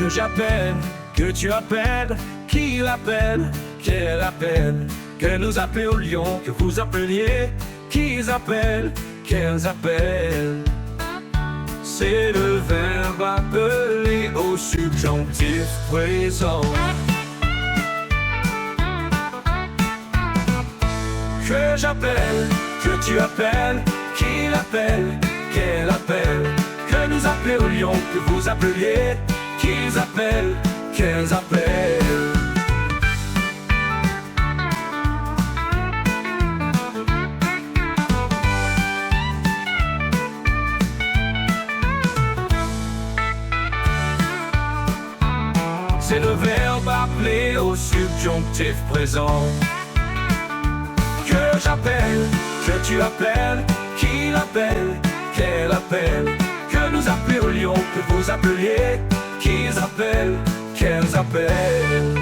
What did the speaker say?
que j'appelle, que tu appelles, qu'il appelle, qu'elle appelle, que nous appelions, que vous appeliez, qu'ils appellent, qu'elles appellent. C'est le verbe appeler au subjonctif présent. Que j'appelle, que tu appelles, qu'il appelle, qu'elle appelle, que nous appelions, que vous appeliez, qu'ils appellent, qu'elles appellent. C'est le verbe appeler au subjonctif présent. Que j'appelle, que tu appelles, qu'il appelle, qu'elle appelle, que nous appelions, que vous appeliez, qu'ils appellent, qu'elles appellent.